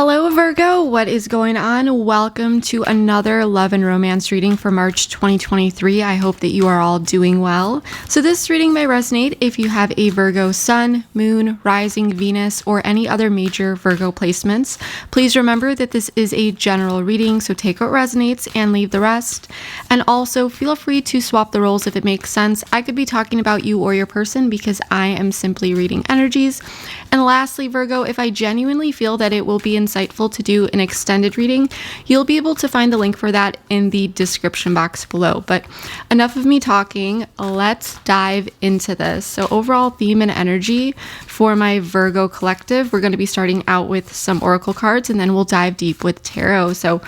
Hello Virgo, what is going on? Welcome to another love and romance reading for March 2023. I hope that you are all doing well. So this reading may resonate if you have a Virgo sun, moon, rising, Venus, or any other major Virgo placements. Please remember that this is a general reading, so take what resonates and leave the rest. And also feel free to swap the roles if it makes sense. I could be talking about you or your person because I am simply reading energies. And lastly, Virgo, if I genuinely feel that it will be insightful to do an extended reading, you'll be able to find the link for that in the description box below. But enough of me talking, let's dive into this. So overall theme and energy for my Virgo collective, we're going to be starting out with some oracle cards and then we'll dive deep with tarot. So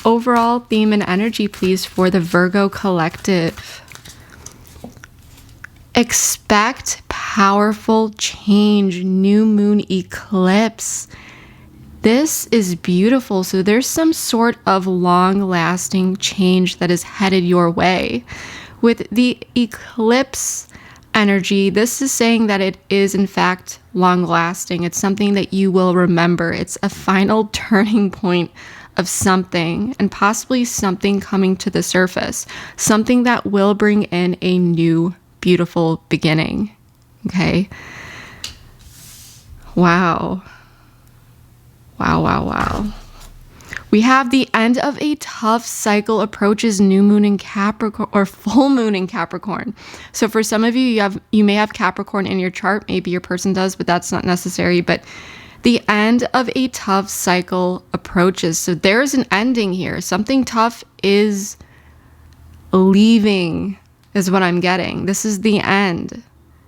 overall theme and energy, please, for the Virgo collective. Expect powerful change, new moon eclipse. This is beautiful. So there's some sort of long-lasting change that is headed your way. With the eclipse energy, this is saying that it is in fact long-lasting. It's something that you will remember. It's a final turning point of something, and possibly something coming to the surface. Something that will bring in a new beautiful beginning. Okay. Wow. Wow. We have the end of a tough cycle approaches new moon in Capricorn, or full moon in Capricorn. So for some of you, you may have Capricorn in your chart. Maybe your person does, but that's not necessary. But the end of a tough cycle approaches. So there's an ending here. Something tough is leaving, is what I'm getting. This is the end.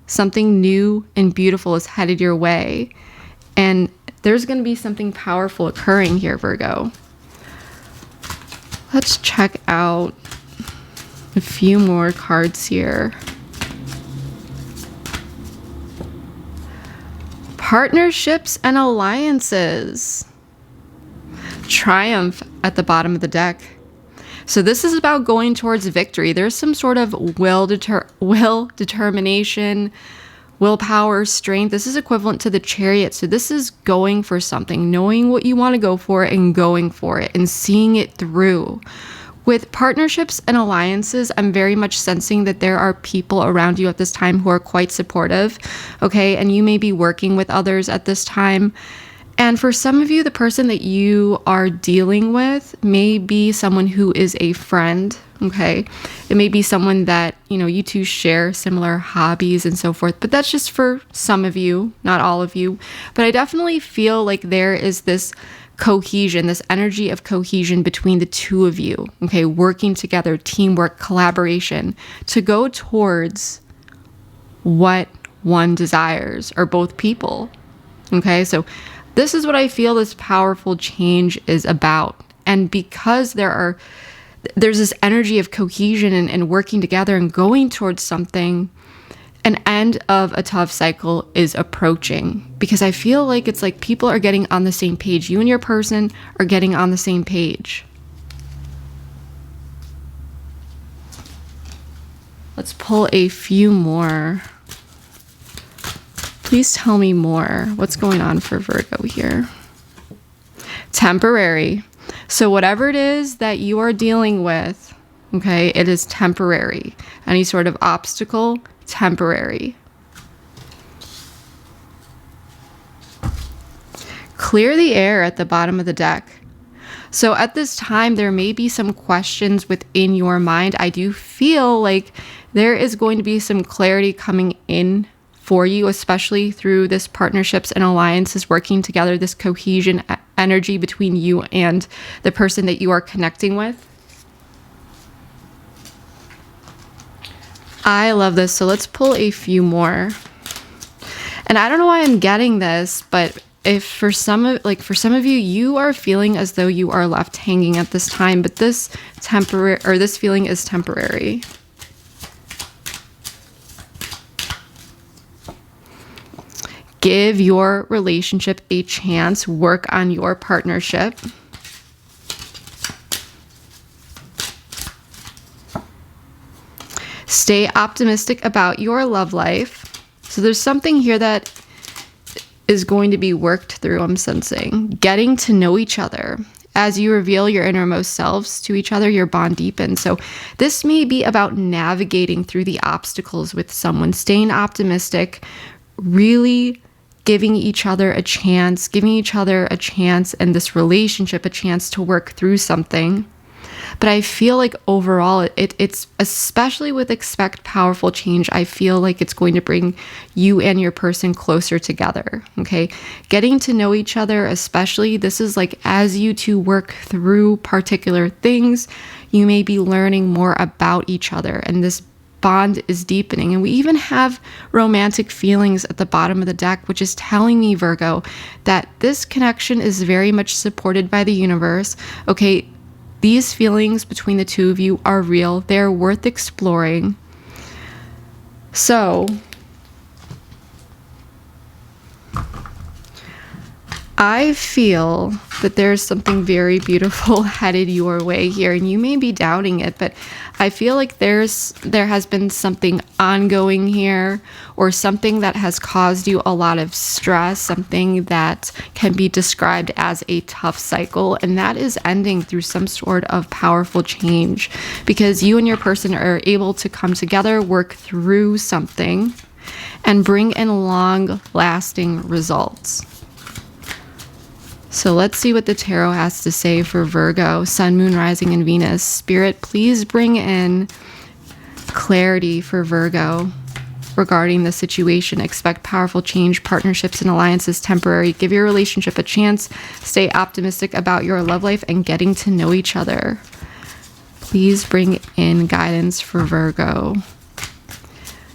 Something new and beautiful is headed your way. And there's going to be something powerful occurring here, Virgo. Let's check out a few more cards here. Partnerships and alliances. Triumph at the bottom of the deck. So this is about going towards victory. There's some sort of will, determination, willpower, strength. This is equivalent to the Chariot. So this is going for something, knowing what you want to go for and going for it and seeing it through. With partnerships and alliances, I'm very much sensing that there are people around you at this time who are quite supportive, okay? And you may be working with others at this time. And for some of you, the person that you are dealing with may be someone who is a friend, okay? It may be someone that, you two share similar hobbies and so forth, but that's just for some of you, not all of you. But I definitely feel like there is this cohesion, this energy of cohesion between the two of you, okay? Working together, teamwork, collaboration to go towards what one desires, or both people, okay? So this is what I feel this powerful change is about. And because there's this energy of cohesion and working together and going towards something, an end of a tough cycle is approaching. Because I feel like it's like people are getting on the same page. You and your person are getting on the same page. Let's pull a few more. Please tell me more. What's going on for Virgo here? Temporary. So whatever it is that you are dealing with, okay, it is temporary. Any sort of obstacle, temporary. Clear the air at the bottom of the deck. So at this time, there may be some questions within your mind. I do feel like there is going to be some clarity coming in for you, especially through this partnerships and alliances working together, this cohesion energy between you and the person that you are connecting with. I love this. So let's pull a few more. And I don't know why I'm getting this, but if for some of you, you are feeling as though you are left hanging at this time, but this feeling is temporary. Give your relationship a chance. Work on your partnership. Stay optimistic about your love life. So there's something here that is going to be worked through, I'm sensing. Getting to know each other. As you reveal your innermost selves to each other, your bond deepens. So this may be about navigating through the obstacles with someone, staying optimistic, really giving each other a chance, and this relationship a chance to work through something. But I feel like overall, it's especially with expect powerful change, I feel like it's going to bring you and your person closer together, okay? Getting to know each other, especially, this is like as you two work through particular things, you may be learning more about each other, and this bond is deepening. And we even have romantic feelings at the bottom of the deck, which is telling me, Virgo, that this connection is very much supported by the universe, okay? These feelings between the two of you are real. They're worth exploring. So, I feel that there's something very beautiful headed your way here, and you may be doubting it, but I feel like there has been something ongoing here, or something that has caused you a lot of stress, something that can be described as a tough cycle, and that is ending through some sort of powerful change, because you and your person are able to come together, work through something, and bring in long-lasting results. So let's see what the tarot has to say for Virgo, Sun, Moon, Rising, and Venus. Spirit, please bring in clarity for Virgo regarding the situation. Expect powerful change, partnerships and alliances temporary. Give your relationship a chance. Stay optimistic about your love life and getting to know each other. Please bring in guidance for Virgo.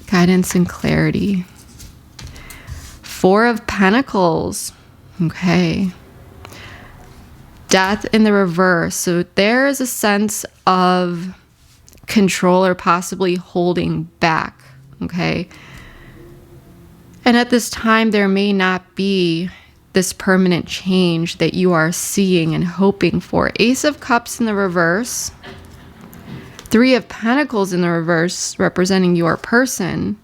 Guidance and clarity. Four of Pentacles. Okay. Death in the reverse. So there is a sense of control or possibly holding back. Okay. And at this time, there may not be this permanent change that you are seeing and hoping for. Ace of Cups in the reverse. Three of Pentacles in the reverse, representing your person.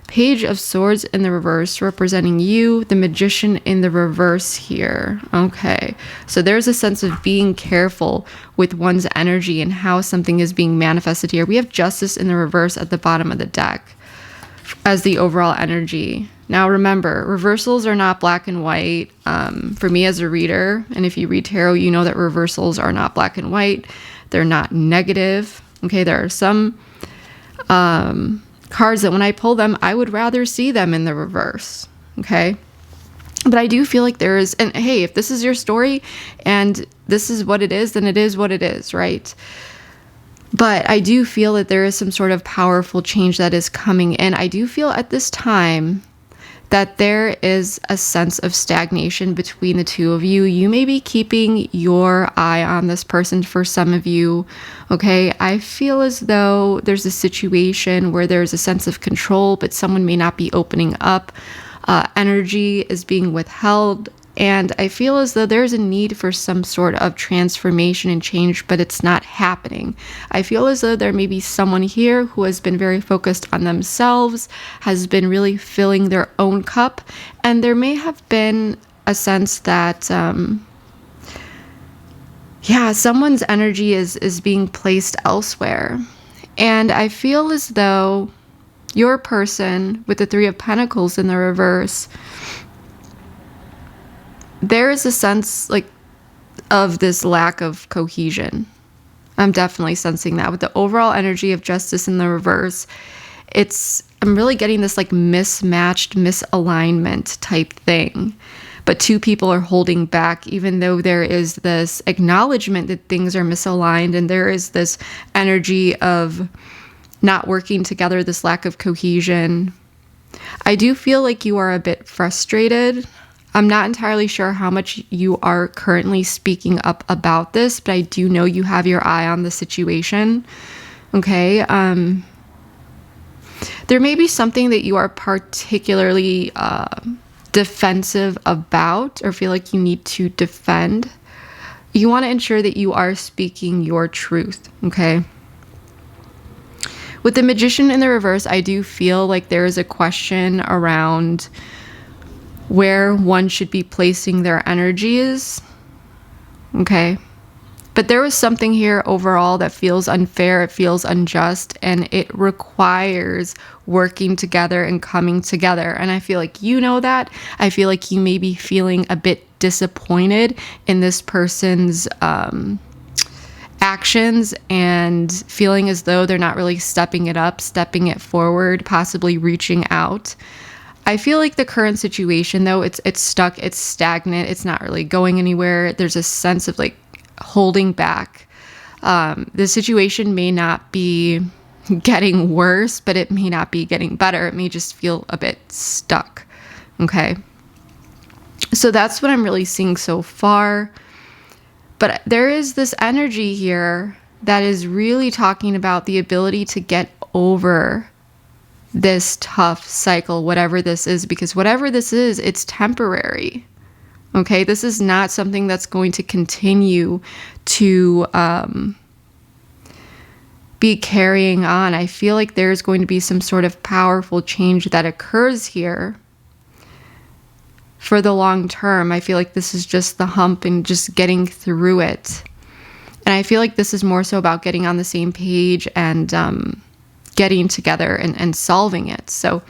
Page of Swords in the reverse, representing you. The Magician in the reverse here. Okay. So there's a sense of being careful with one's energy and how something is being manifested here. We have Justice in the reverse at the bottom of the deck as the overall energy. Now remember, reversals are not black and white. For me as a reader, and if you read tarot, you know that reversals are not black and white. They're not negative. Okay, there are some cards that when I pull them, I would rather see them in the reverse. Okay. But I do feel like there is, and hey, if this is your story and this is what it is, then it is what it is, right? But I do feel that there is some sort of powerful change that is coming in. I do feel at this time that there is a sense of stagnation between the two of you. You may be keeping your eye on this person for some of you, okay? I feel as though there's a situation where there's a sense of control, but someone may not be opening up. Energy is being withheld. And I feel as though there's a need for some sort of transformation and change, but it's not happening. I feel as though there may be someone here who has been very focused on themselves, has been really filling their own cup, and there may have been a sense that, someone's energy is being placed elsewhere. And I feel as though your person with the Three of Pentacles in the reverse, there is a sense of this lack of cohesion. I'm definitely sensing that with the overall energy of Justice in the reverse. I'm really getting this mismatched, misalignment type thing. But two people are holding back, even though there is this acknowledgement that things are misaligned, and there is this energy of not working together, this lack of cohesion. I do feel like you are a bit frustrated. I'm not entirely sure how much you are currently speaking up about this, but I do know you have your eye on the situation. Okay. There may be something that you are particularly defensive about, or feel like you need to defend. You want to ensure that you are speaking your truth. Okay. With the Magician in the reverse, I do feel like there is a question around where one should be placing their energies. Okay. But there was something here overall that feels unfair, it feels unjust, and it requires working together and coming together. And I feel like you know that. I feel like you may be feeling a bit disappointed in this person's actions and feeling as though they're not really stepping it up, stepping it forward, possibly reaching out. I feel like the current situation, though, it's stuck, it's stagnant, it's not really going anywhere. There's a sense of like holding back. The situation may not be getting worse, but it may not be getting better. It may just feel a bit stuck. Okay. So that's what I'm really seeing so far. But there is this energy here that is really talking about the ability to get over this tough cycle, whatever this is, because whatever this is, it's temporary. Okay, this is not something that's going to continue to be carrying on. I feel like there's going to be some sort of powerful change that occurs here for the long term. I feel like this is just the hump and just getting through it. And I feel like this is more so about getting on the same page and getting together and solving it. So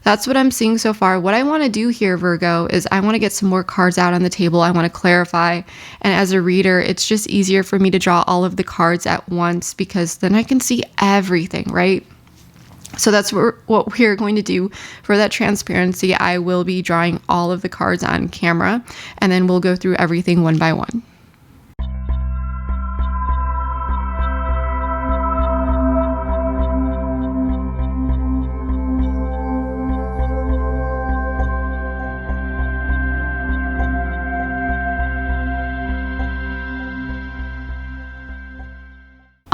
that's what I'm seeing so far. What I want to do here, Virgo, is I want to get some more cards out on the table. I want to clarify. And as a reader, it's just easier for me to draw all of the cards at once because then I can see everything, right? So that's what we're going to do for that transparency. I will be drawing all of the cards on camera, and then we'll go through everything one by one.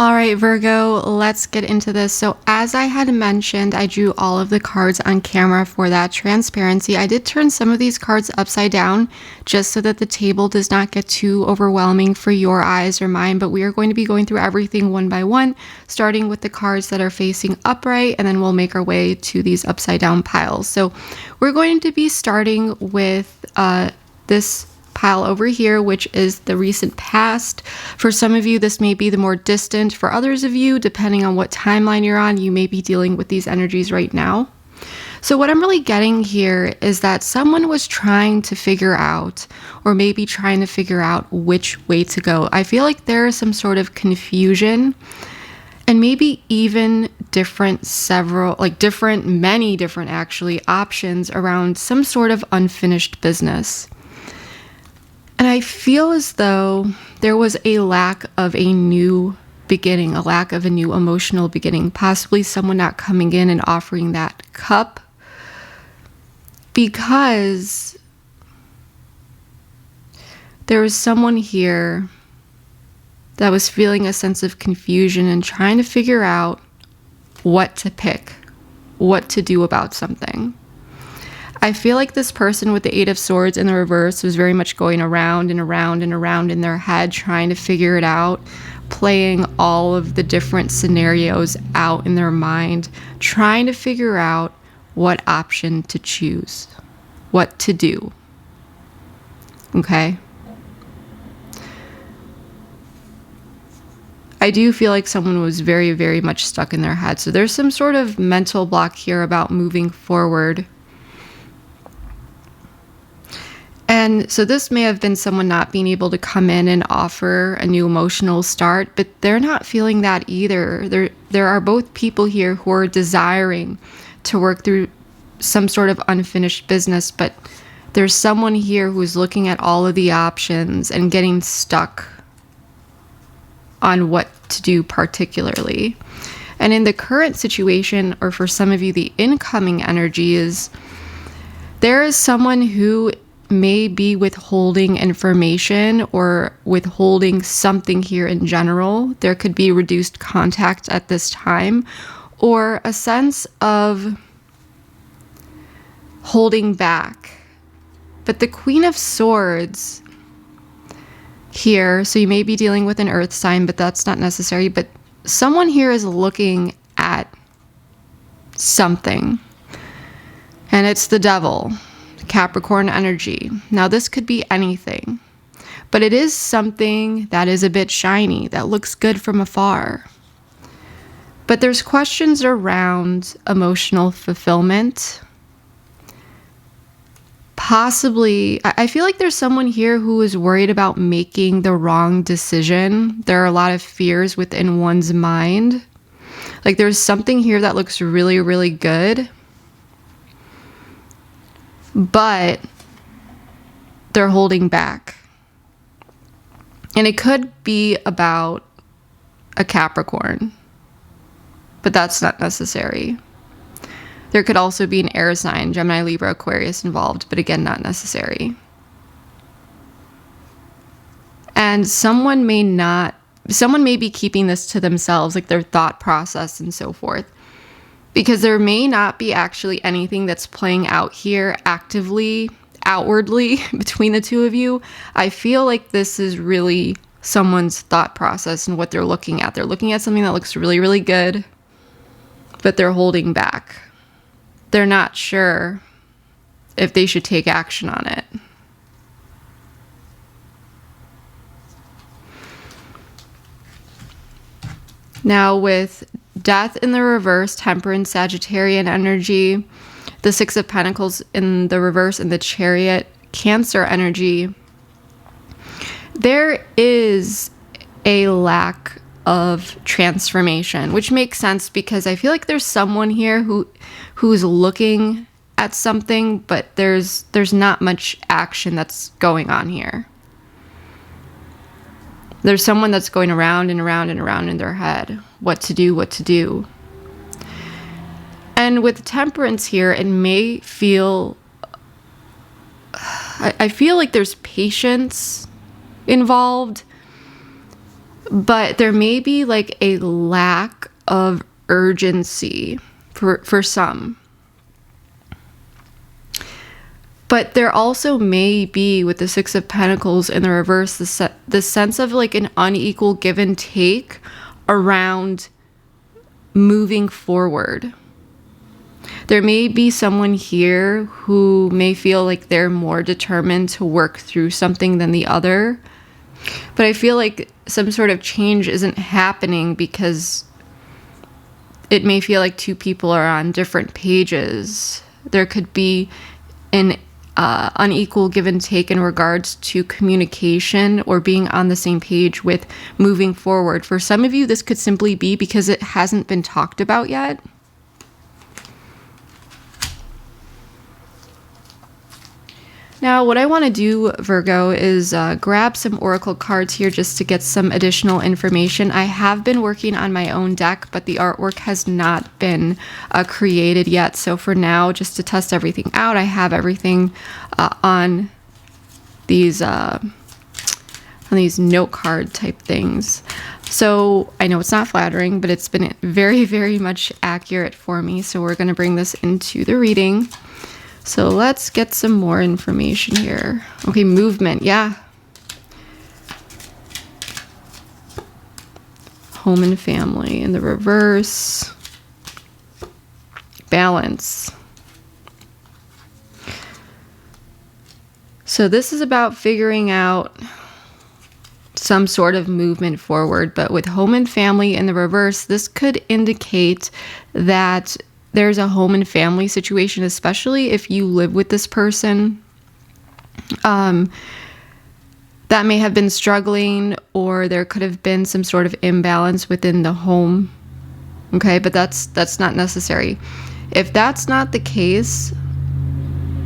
All right, Virgo, let's get into this. So as I had mentioned, I drew all of the cards on camera for that transparency. I did turn some of these cards upside down just so that the table does not get too overwhelming for your eyes or mine, but we are going to be going through everything one by one, starting with the cards that are facing upright, and then we'll make our way to these upside down piles. So we're going to be starting with this pile over here, which is the recent past. For some of you, this may be the more distant. For others of you, depending on what timeline you're on, you may be dealing with these energies right now. So what I'm really getting here is that someone was trying to figure out, or maybe trying to figure out which way to go. I feel like there is some sort of confusion and maybe even many different actually options around some sort of unfinished business. And I feel as though there was a lack of a new beginning, a lack of a new emotional beginning, possibly someone not coming in and offering that cup, because there was someone here that was feeling a sense of confusion and trying to figure out what to pick, what to do about something. I feel like this person with the Eight of Swords in the reverse was very much going around and around and around in their head, trying to figure it out, playing all of the different scenarios out in their mind, trying to figure out what option to choose, what to do. Okay? I do feel like someone was very, very much stuck in their head. So there's some sort of mental block here about moving forward. And so this may have been someone not being able to come in and offer a new emotional start, but they're not feeling that either. There are both people here who are desiring to work through some sort of unfinished business, but there's someone here who's looking at all of the options and getting stuck on what to do particularly. And in the current situation, or for some of you, the incoming energy is there is someone who may be withholding information or withholding something here in general. There could be reduced contact at this time, or a sense of holding back. But the Queen of Swords here, so you may be dealing with an earth sign, but that's not necessary. But someone here is looking at something, and it's the Devil. Capricorn energy. Now, this could be anything, but it is something that is a bit shiny, that looks good from afar. But there's questions around emotional fulfillment. Possibly, I feel like there's someone here who is worried about making the wrong decision. There are a lot of fears within one's mind. Like there's something here that looks really, really good, but they're holding back. And it could be about a Capricorn, but that's not necessary. There could also be an air sign, Gemini, Libra, Aquarius involved, but again, not necessary. And someone may be keeping this to themselves, like their thought process and so forth, because there may not be actually anything that's playing out here actively, outwardly between the two of you. I feel like this is really someone's thought process and what they're looking at. They're looking at something that looks really, really good, but they're holding back. They're not sure if they should take action on it. Now with Death in the reverse, Temperance, Sagittarian energy, the Six of Pentacles in the reverse, and the Chariot, Cancer energy, there is a lack of transformation, which makes sense because I feel like there's someone here who's looking at something, but there's not much action that's going on here. There's someone that's going around and around and around in their head. What to do. And with Temperance here, it may feel... I feel like there's patience involved, but there may be like a lack of urgency for some. But there also may be, with the Six of Pentacles in the reverse, the sense of like an unequal give and take around moving forward. There may be someone here who may feel like they're more determined to work through something than the other. But I feel like some sort of change isn't happening because it may feel like two people are on different pages. There could be an unequal give and take in regards to communication or being on the same page with moving forward. For some of you, this could simply be because it hasn't been talked about yet. Now, what I want to do, Virgo, is grab some oracle cards here just to get some additional information. I have been working on my own deck, but the artwork has not been created yet. So for now, just to test everything out, I have everything on these note card type things. So I know it's not flattering, but it's been very, very much accurate for me. So we're going to bring this into the reading. So let's get some more information here. Okay, movement, yeah. Home and family in the reverse. Balance. So this is about figuring out some sort of movement forward, but with home and family in the reverse, this could indicate that there's a home and family situation, especially if you live with this person that may have been struggling, or there could have been some sort of imbalance within the home. Okay, but that's not necessary. If that's not the case,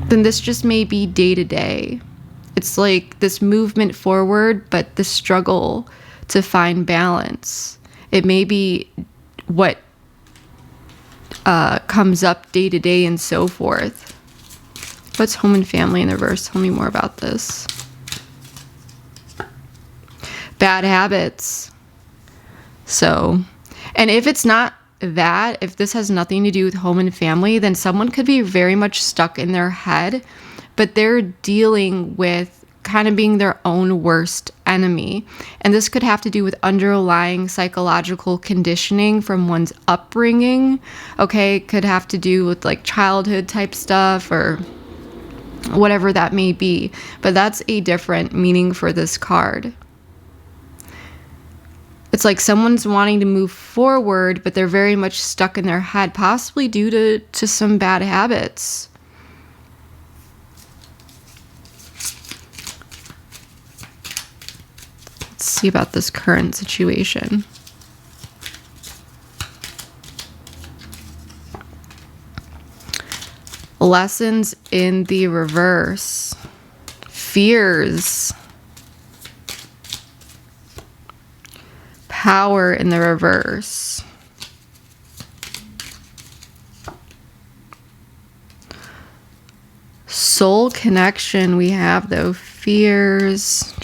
then this just may be day to day. It's like this movement forward, but the struggle to find balance. It may be what comes up day to day and so forth. What's home and family in the reverse? Tell me more about this. Bad habits. So, and if it's not that, if this has nothing to do with home and family, then someone could be very much stuck in their head, but they're dealing with kind of being their own worst enemy. And this could have to do with underlying psychological conditioning from one's upbringing. Okay, it could have to do with like childhood type stuff, or whatever that may be. But that's a different meaning for this card. It's like someone's wanting to move forward, but they're very much stuck in their head, possibly due to some bad habits. Let's see about this current situation. Lessons in the reverse. Fears. Power in the reverse. Soul connection we have though. Fears.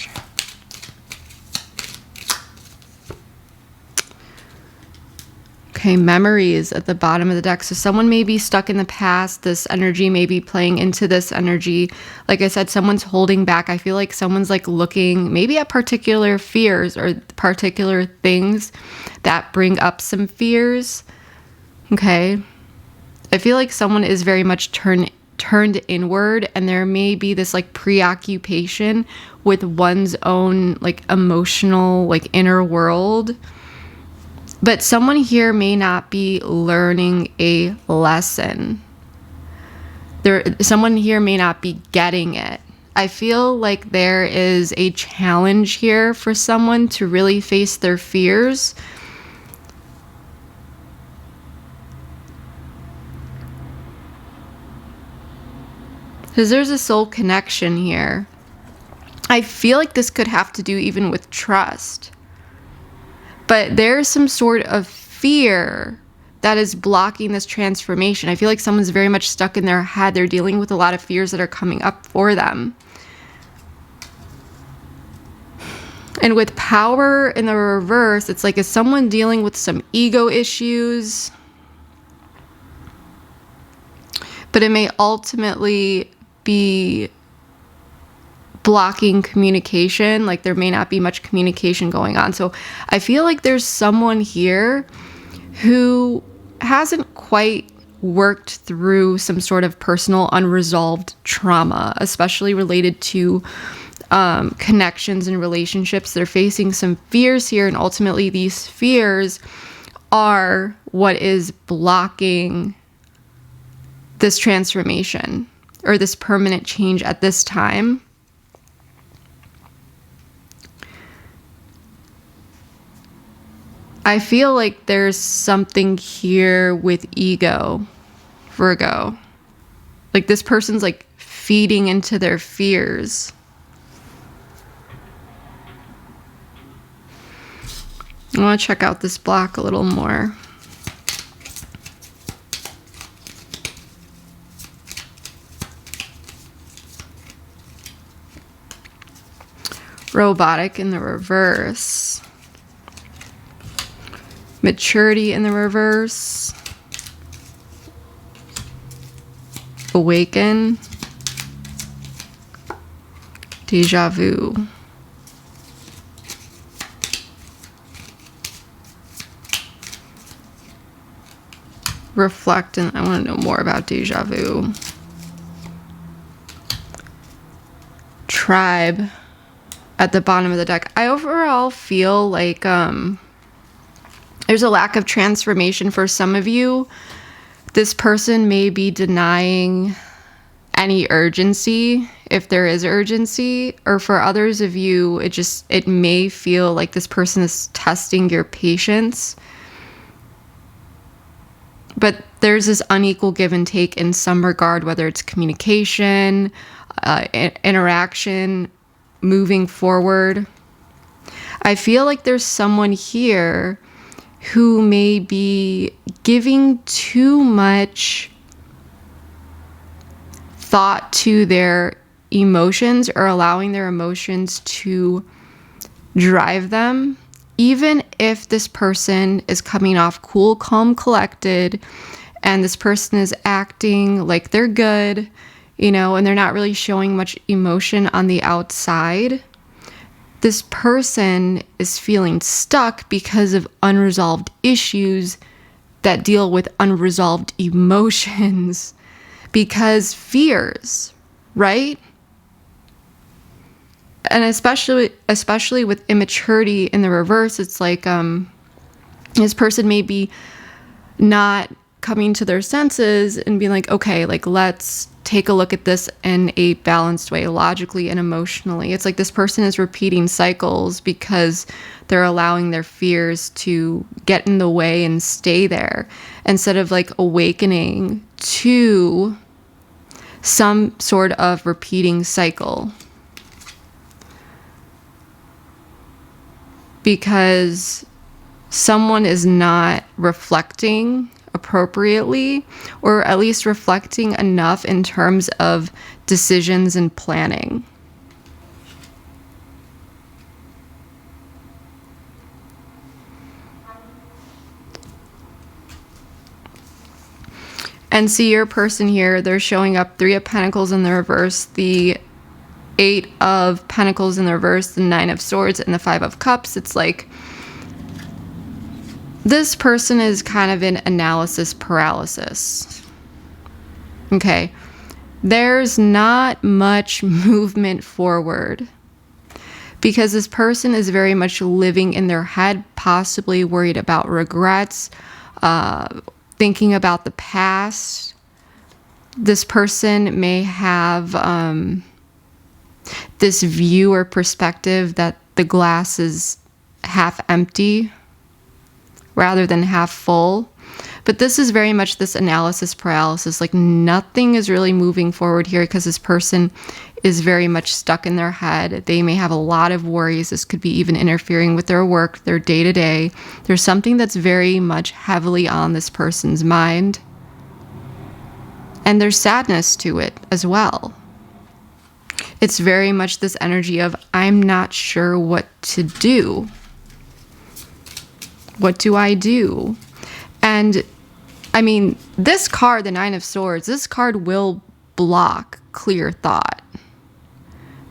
Okay, memories at the bottom of the deck. So someone may be stuck in the past. This energy may be playing into this energy. Like I said, someone's holding back. I feel like someone's like looking maybe at particular fears or particular things that bring up some fears. Okay. I feel like someone is very much turned inward, and there may be this like preoccupation with one's own like emotional like inner world. But someone here may not be learning a lesson. Someone here may not be getting it. I feel like there is a challenge here for someone to really face their fears. Because there's a soul connection here. I feel like this could have to do even with trust. But there's some sort of fear that is blocking this transformation. I feel like someone's very much stuck in their head. They're dealing with a lot of fears that are coming up for them. And with power in the reverse, it's like, is someone dealing with some ego issues? But it may ultimately be blocking communication. Like there may not be much communication going on. So I feel like there's someone here who hasn't quite worked through some sort of personal unresolved trauma, especially related to connections and relationships. They're facing some fears here, and ultimately these fears are what is blocking this transformation or this permanent change at this time. I feel like there's something here with ego, Virgo. Like this person's like feeding into their fears. I want to check out this block a little more. Robotic in the reverse. Maturity in the reverse. Awaken. Deja vu. Reflect, and I want to know more about deja vu. Tribe at the bottom of the deck. I overall feel like there's a lack of transformation for some of you. This person may be denying any urgency, if there is urgency, or for others of you, it may feel like this person is testing your patience. But there's this unequal give and take in some regard, whether it's communication, interaction, moving forward. I feel like there's someone here who may be giving too much thought to their emotions or allowing their emotions to drive them. Even if this person is coming off cool, calm, collected, and this person is acting like they're good, and they're not really showing much emotion on the outside, this person is feeling stuck because of unresolved issues that deal with unresolved emotions, because fears, right? And especially with immaturity in the reverse, it's like this person may be not coming to their senses and being like, okay, like let's take a look at this in a balanced way, logically and emotionally. It's like this person is repeating cycles because they're allowing their fears to get in the way and stay there, instead of like awakening to some sort of repeating cycle. Because someone is not reflecting appropriately, or at least reflecting enough in terms of decisions and planning. And see your person here, they're showing up 3 of Pentacles in the reverse, the 8 of Pentacles in the reverse, the 9 of Swords, and the 5 of Cups. It's like this person is kind of in analysis paralysis. Okay. There's not much movement forward because this person is very much living in their head, possibly worried about regrets, thinking about the past. This person may have this view or perspective that the glass is half empty rather than half full. But this is very much this analysis paralysis. Like nothing is really moving forward here because this person is very much stuck in their head. They may have a lot of worries. This could be even interfering with their work, their day-to-day. There's something that's very much heavily on this person's mind. And there's sadness to it as well. It's very much this energy of, I'm not sure what to do. What do I do? And I mean, this card, the 9 of Swords, this card will block clear thought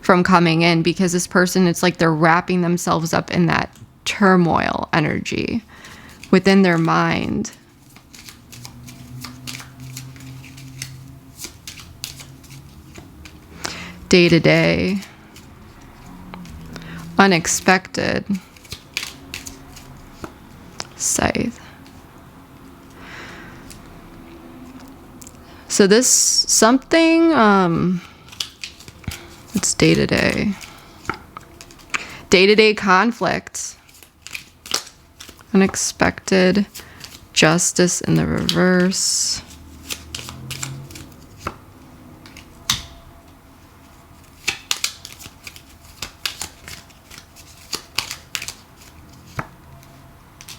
from coming in, because this person, it's like they're wrapping themselves up in that turmoil energy within their mind. Day to day. Unexpected. Scythe. So this something, it's day-to-day. Day-to-day conflict. Unexpected. Justice in the reverse.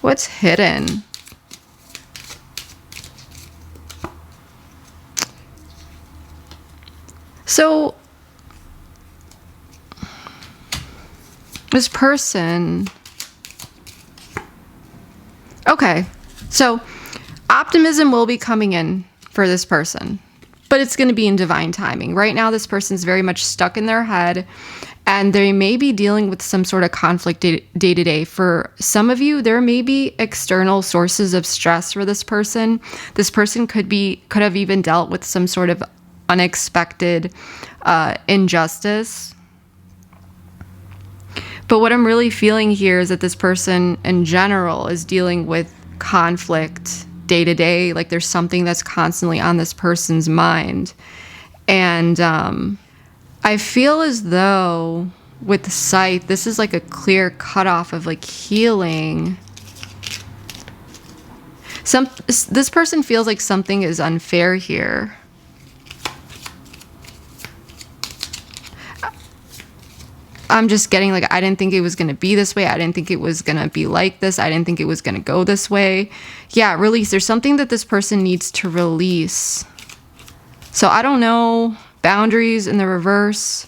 What's hidden? So this person, okay, so optimism will be coming in for this person, but it's going to be in divine timing. Right now, this person's very much stuck in their head, and they may be dealing with some sort of conflict day to day. For some of you, there may be external sources of stress for this person. This person could have even dealt with some sort of unexpected injustice. But what I'm really feeling here is that this person in general is dealing with conflict day to day. Like there's something that's constantly on this person's mind. And I feel as though with the Scythe, this is like a clear cutoff of like healing. This person feels like something is unfair here. I'm just getting like, I didn't think it was going to be this way. I didn't think it was going to be like this. I didn't think it was going to go this way. Yeah, release. There's something that this person needs to release. So I don't know. Boundaries in the reverse.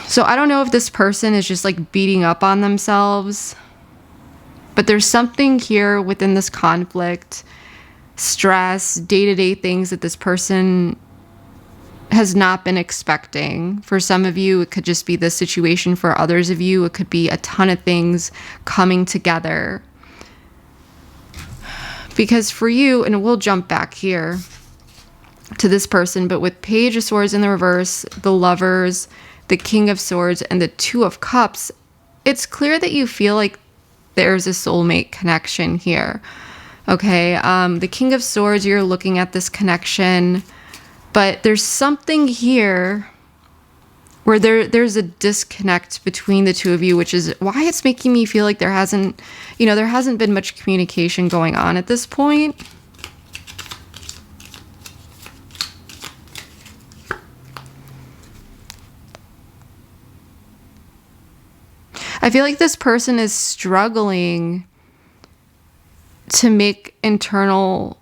So I don't know if this person is just like beating up on themselves. But there's something here within this conflict, stress, day-to-day things that this person has not been expecting. For some of you, it could just be this situation. For others of you, it could be a ton of things coming together. Because for you, and we'll jump back here, to this person. But with Page of Swords in the reverse, the Lovers, the King of Swords, and the Two of Cups, it's clear that you feel like there's a soulmate connection here. Okay, the King of Swords, you're looking at this connection, but there's something here where there's a disconnect between the two of you, which is why it's making me feel like there hasn't been much communication going on at this point. I feel like this person is struggling to make internal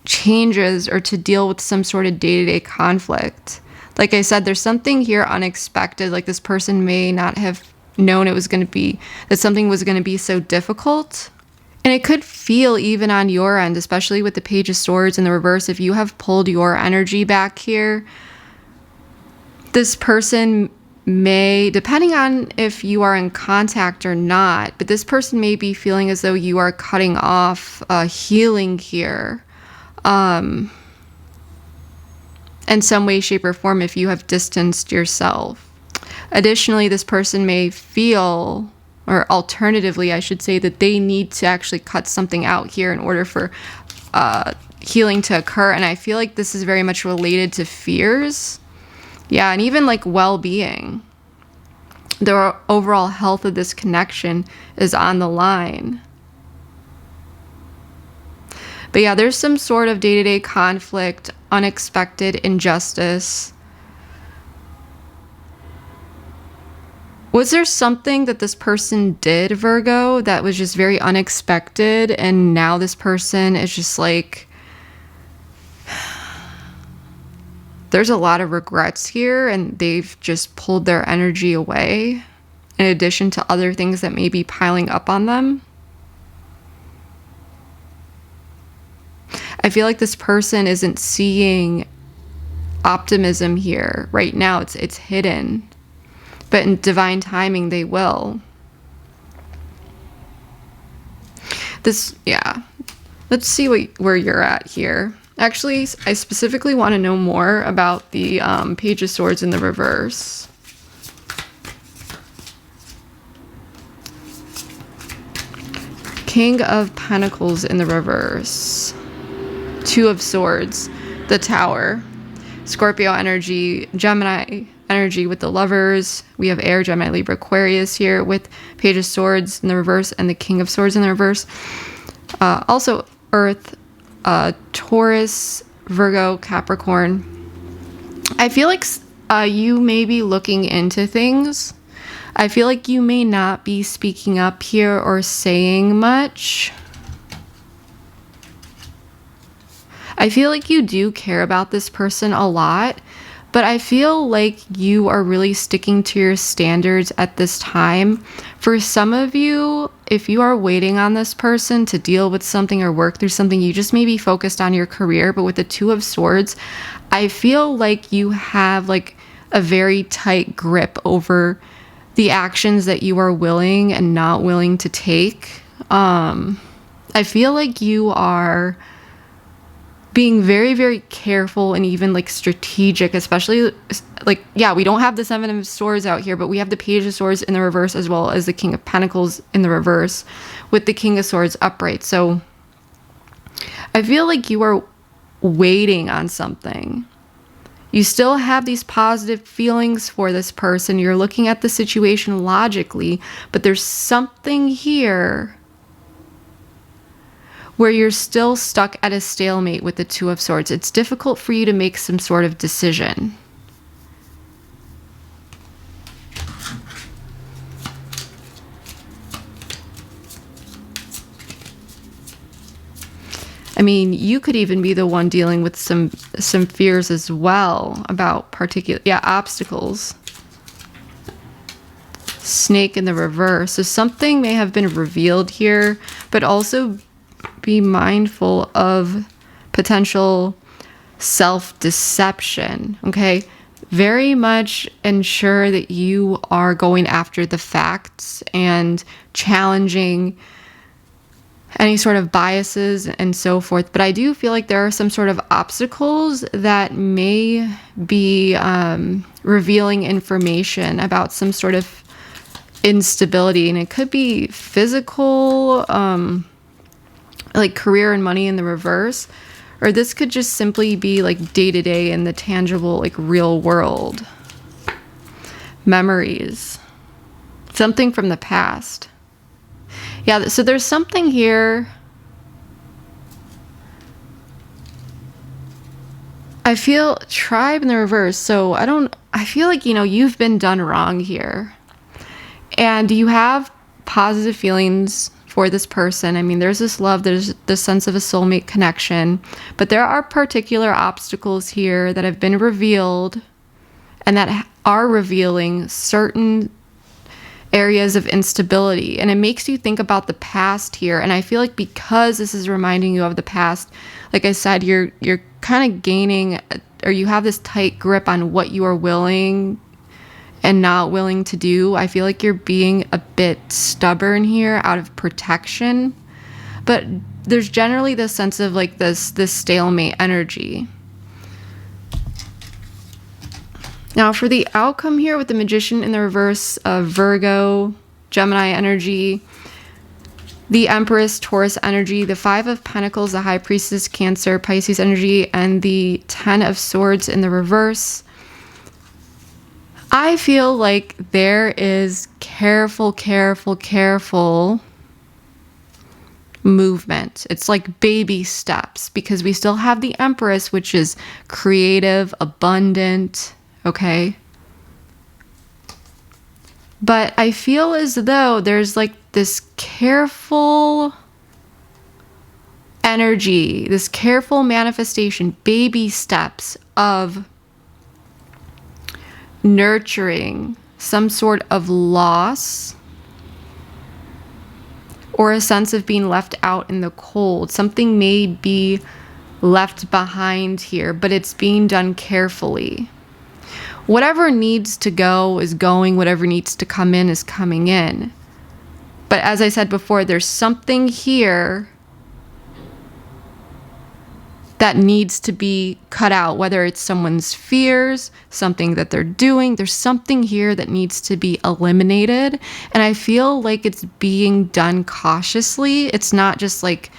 changes or to deal with some sort of day-to-day conflict. Like I said, there's something here unexpected. Like this person may not have known that something was going to be so difficult. And it could feel even on your end, especially with the Page of Swords in the reverse, if you have pulled your energy back here, this person may, depending on if you are in contact or not, but this person may be feeling as though you are cutting off healing here. In some way, shape, or form if you have distanced yourself. Additionally, this person may feel, or alternatively, I should say, that they need to actually cut something out here in order for healing to occur. And I feel like this is very much related to fears. Yeah, and even like well-being. The overall health of this connection is on the line. But yeah, there's some sort of day-to-day conflict, unexpected injustice. Was there something that this person did, Virgo, that was just very unexpected, and now this person is just like, there's a lot of regrets here, and they've just pulled their energy away, in addition to other things that may be piling up on them? I feel like this person isn't seeing optimism here right now. It's hidden, but in divine timing they will. Let's see where you're at here. Actually, I specifically want to know more about the Page of Swords in the reverse. King of Pentacles in the reverse. Two of Swords, the Tower, Scorpio energy, Gemini energy with the Lovers. We have Air, Gemini, Libra, Aquarius here with Page of Swords in the reverse and the King of Swords in the reverse. Also Earth, Taurus, Virgo, Capricorn. I feel like you may be looking into things. I feel like you may not be speaking up here or saying much. I feel like you do care about this person a lot, but I feel like you are really sticking to your standards at this time. For some of you, if you are waiting on this person to deal with something or work through something, you just may be focused on your career. But with the Two of Swords, I feel like you have like a very tight grip over the actions that you are willing and not willing to take. I feel like you are being very, very careful and even like strategic, especially like, yeah, we don't have the Seven of Swords out here, but we have the Page of Swords in the reverse as well as the King of Pentacles in the reverse with the King of Swords upright. So I feel like you are waiting on something. You still have these positive feelings for this person. You're looking at the situation logically, but there's something here where you're still stuck at a stalemate with the Two of Swords. It's difficult for you to make some sort of decision. I mean, you could even be the one dealing with some fears as well about obstacles. Snake in the reverse. So something may have been revealed here, but also be mindful of potential self-deception, okay? Very much ensure that you are going after the facts and challenging any sort of biases and so forth. But I do feel like there are some sort of obstacles that may be revealing information about some sort of instability. And it could be physical, like career and money in the reverse. Or this could just simply be like day to day in the tangible, like real world. Memories. Something from the past. Yeah, so there's something here. I feel tribe in the reverse. So I feel like, you've been done wrong here. And you have positive feelings for this person. I mean, there's this love, there's the sense of a soulmate connection, but there are particular obstacles here that have been revealed and that are revealing certain areas of instability. And it makes you think about the past here. And I feel like because this is reminding you of the past, like I said, you're kind of gaining, or you have this tight grip on what you are willing and not willing to do. I feel like you're being a bit stubborn here out of protection. But there's generally this sense of like this stalemate energy. Now for the outcome here with the Magician in the reverse of Virgo, Gemini energy, the Empress, Taurus energy, the Five of Pentacles, the High Priestess, Cancer, Pisces energy, and the Ten of Swords in the reverse. I feel like there is careful movement. It's like baby steps because we still have the Empress, which is creative, abundant, okay? But I feel as though there's like this careful energy, this careful manifestation, baby steps of nurturing some sort of loss or a sense of being left out in the cold. Something may be left behind here, but it's being done carefully. Whatever needs to go is going, whatever needs to come in is coming in. But as I said before, there's something here that needs to be cut out, whether it's someone's fears, something that they're doing. There's something here that needs to be eliminated. And I feel like it's being done cautiously. It's not just like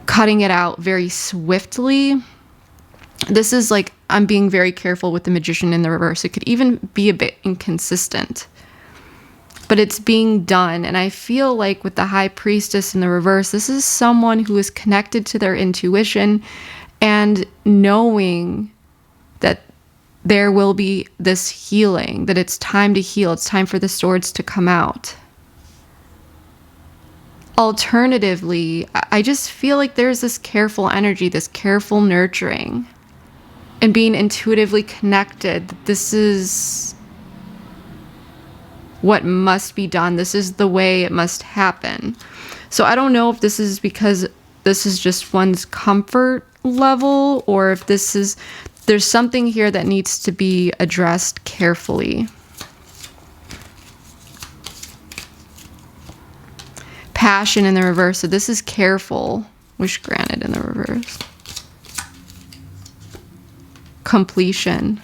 cutting it out very swiftly. This is like, I'm being very careful with the Magician in the reverse. It could even be a bit inconsistent, but it's being done. And I feel like with the High Priestess in the reverse, this is someone who is connected to their intuition and knowing that there will be this healing, that it's time to heal. It's time for the swords to come out. Alternatively, I just feel like there's this careful energy, this careful nurturing and being intuitively connected. This is what must be done. This is the way it must happen. So I don't know if this is because this is just one's comfort level or if there's something here that needs to be addressed carefully. Passion in the reverse. So this is careful. Wish granted in the reverse. Completion.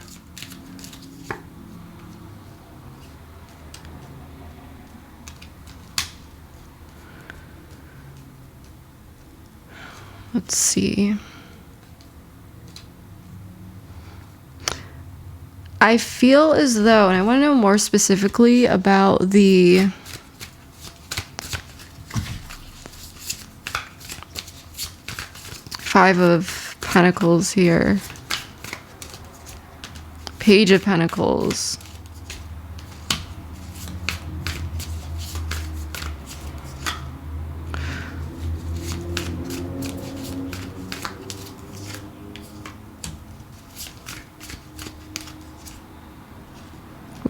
Let's see. I feel as though, and I want to know more specifically about the Five of Pentacles here. Page of Pentacles.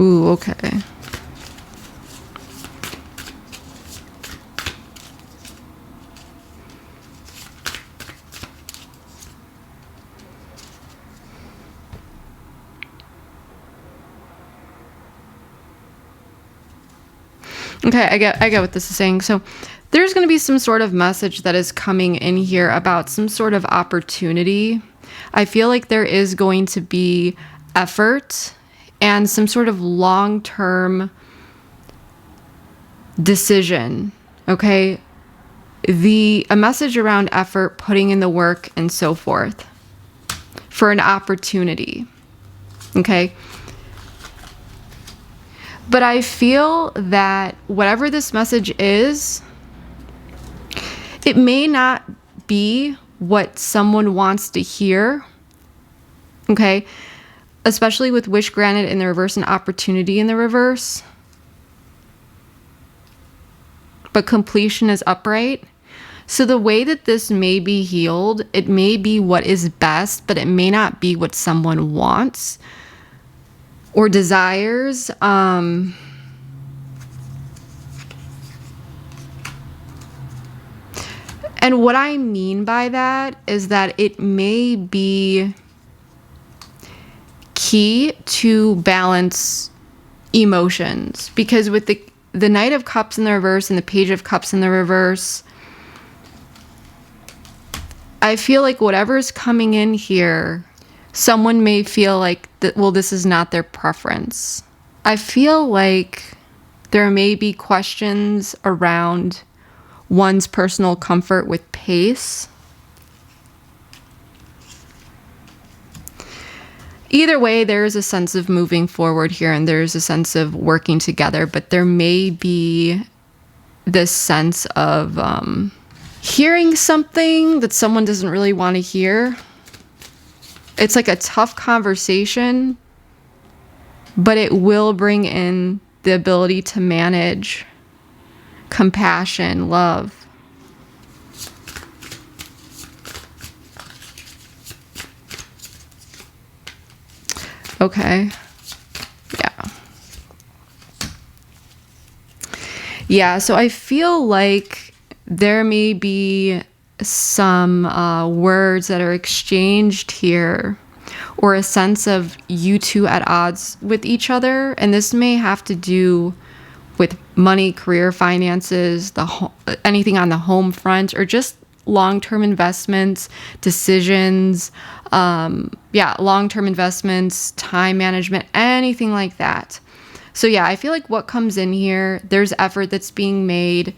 Ooh, okay. Okay, I get what this is saying. So there's going to be some sort of message that is coming in here about some sort of opportunity. I feel like there is going to be effort and some sort of long-term decision. Okay? A message around effort, putting in the work, and so forth for an opportunity. Okay? But I feel that whatever this message is, it may not be what someone wants to hear. Okay? Especially with wish granted in the reverse and opportunity in the reverse. But completion is upright. So the way that this may be healed, it may be what is best, but it may not be what someone wants or desires. And what I mean by that is that it may be key to balance emotions, because with the Knight of Cups in the reverse and the Page of Cups in the reverse, I feel like whatever's coming in here, someone may feel like that, well, this is not their preference. I feel like there may be questions around one's personal comfort with pace. Either way, there is a sense of moving forward here and there's a sense of working together, but there may be this sense of hearing something that someone doesn't really want to hear. It's like a tough conversation, but it will bring in the ability to manage compassion, love. Okay. Yeah, so I feel like there may be some words that are exchanged here, or a sense of you two at odds with each other. And this may have to do with money, career, finances, anything on the home front, or just long-term investments, decisions, long-term investments, time management, anything like that. So yeah, I feel like what comes in here, there's effort that's being made.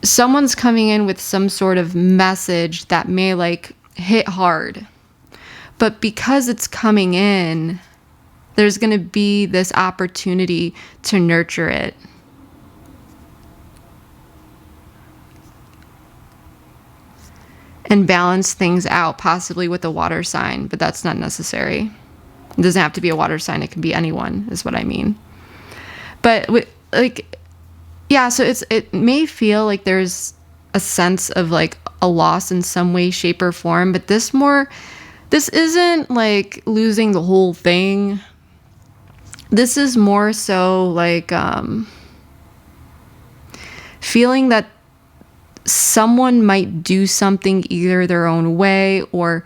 Someone's coming in with some sort of message that may like hit hard. But because it's coming in, there's going to be this opportunity to nurture it. And balance things out, possibly with a water sign, but that's not necessary. It doesn't have to be a water sign. It can be anyone, is what I mean. But so it may feel like there's a sense of like a loss in some way, shape, or form, but this isn't like losing the whole thing. This is more so like feeling that someone might do something either their own way, or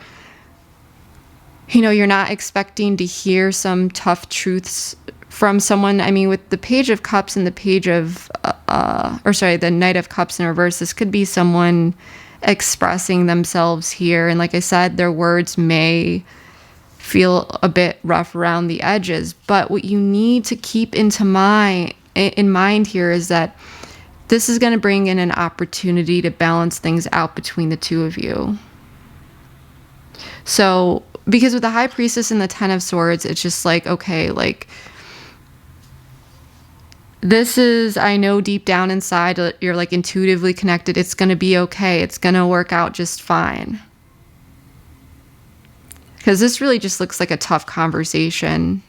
you're not expecting to hear some tough truths from someone. I mean, with the Page of Cups and the the Knight of Cups in reverse, this could be someone expressing themselves here. And like I said, their words may feel a bit rough around the edges. But what you need to keep in mind here is that this is going to bring in an opportunity to balance things out between the two of you. So, because with the High Priestess and the Ten of Swords, it's just like, okay, like, this is, I know deep down inside, you're like intuitively connected. It's going to be okay. It's going to work out just fine. Because this really just looks like a tough conversation.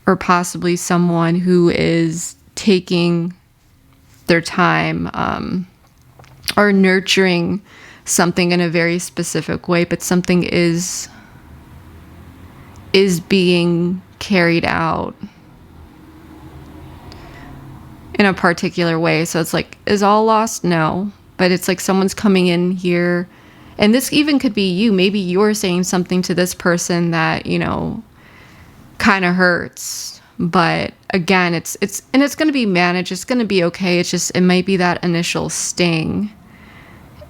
Or possibly someone who is taking their time or nurturing something in a very specific way, but something is being carried out in a particular way. So it's like, is all lost? No. But it's like someone's coming in here, and this even could be you. Maybe you're saying something to this person that, kind of hurts. But again, it's going to be managed. It's going to be okay. It's just, it might be that initial sting.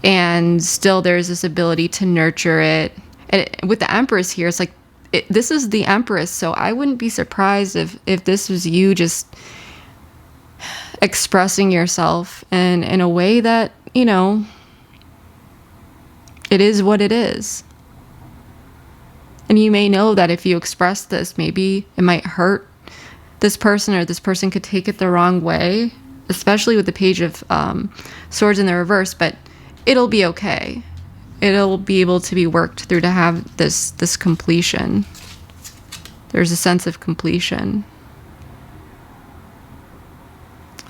And still there's this ability to nurture it. And with the Empress here, it's like, this is the Empress. So I wouldn't be surprised if this was you just expressing yourself in a way that, you know, it is what it is. And you may know that if you express this, maybe it might hurt this person, or this person could take it the wrong way, especially with the Page of Swords in the reverse, but it'll be okay. It'll be able to be worked through to have this completion. There's a sense of completion.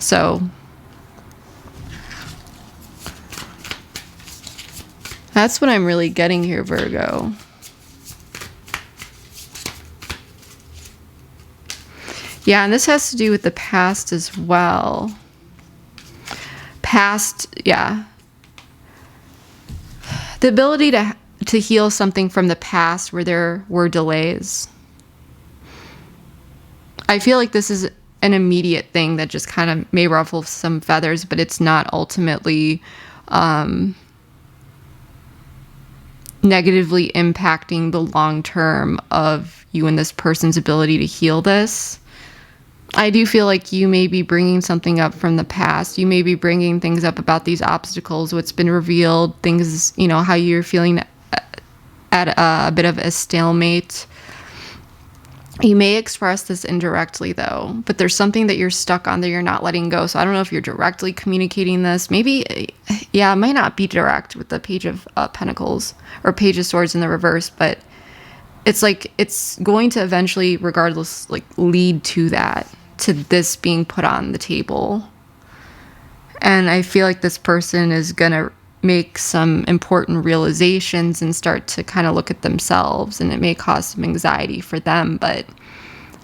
So that's what I'm really getting here, Virgo. Yeah, and this has to do with the past as well. Past, yeah. The ability to heal something from the past where there were delays. I feel like this is an immediate thing that just kind of may ruffle some feathers, but it's not ultimately negatively impacting the long term of you and this person's ability to heal this. I do feel like you may be bringing something up from the past. You may be bringing things up about these obstacles, what's been revealed, things, you know, how you're feeling at a bit of a stalemate. You may express this indirectly, though, but there's something that you're stuck on that you're not letting go. So I don't know if you're directly communicating this. Maybe, yeah, it might not be direct with the Page of Pentacles or Page of Swords in the reverse, but it's like it's going to eventually, regardless, like lead to that, to this being put on the table. And I feel like this person is going to make some important realizations and start to kind of look at themselves, and it may cause some anxiety for them, but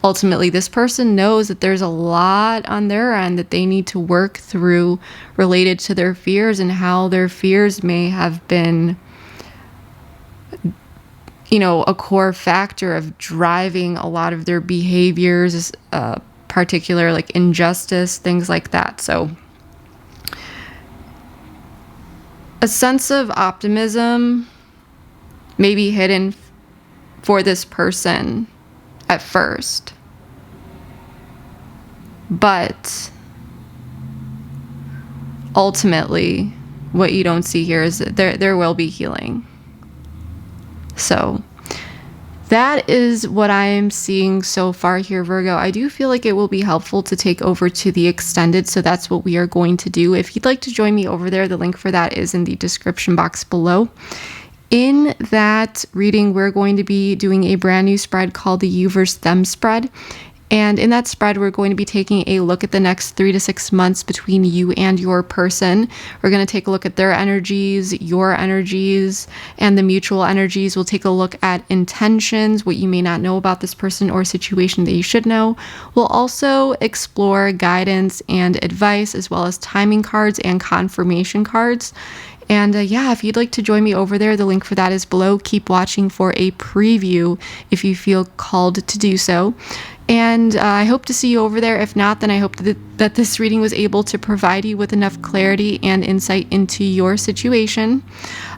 ultimately this person knows that there's a lot on their end that they need to work through related to their fears, and how their fears may have been, you know, a core factor of driving a lot of their behaviors, particular like injustice, things like that. So a sense of optimism may be hidden for this person at first, but ultimately what you don't see here is that there will be healing. So that is what I am seeing so far here, Virgo. I do feel like it will be helpful to take over to the extended, so that's what we are going to do. If you'd like to join me over there, the link for that is in the description box below. In that reading, we're going to be doing a brand new spread called the You versus Them spread. And in that spread, we're going to be taking a look at the next 3 to 6 months between you and your person. We're going to take a look at their energies, your energies, and the mutual energies. We'll take a look at intentions, what you may not know about this person or situation that you should know. We'll also explore guidance and advice, as well as timing cards and confirmation cards. And yeah, if you'd like to join me over there, the link for that is below. Keep watching for a preview if you feel called to do so. And I hope to see you over there. If not, then I hope that this reading was able to provide you with enough clarity and insight into your situation.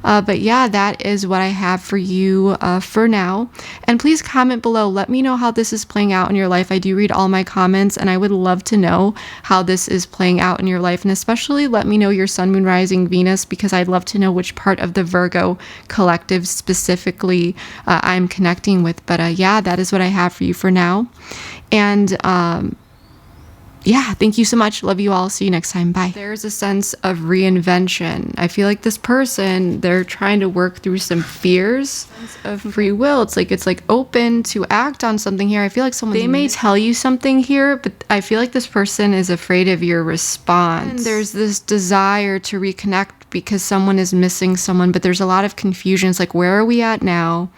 But yeah, that is what I have for you for now. And please comment below. Let me know how this is playing out in your life. I do read all my comments, and I would love to know how this is playing out in your life. And especially let me know your sun, moon, rising, Venus, because I'd love to know which part of the Virgo collective specifically I'm connecting with. But yeah, that is what I have for you for now. And yeah, thank you so much. Love you all. See you next time. Bye. There's a sense of reinvention. I feel like this person, they're trying to work through some fears of free will. It's like open to act on something here. I feel like they may tell you something here, but I feel like this person is afraid of your response. And there's this desire to reconnect because someone is missing someone, but there's a lot of confusion. It's like, where are we at now?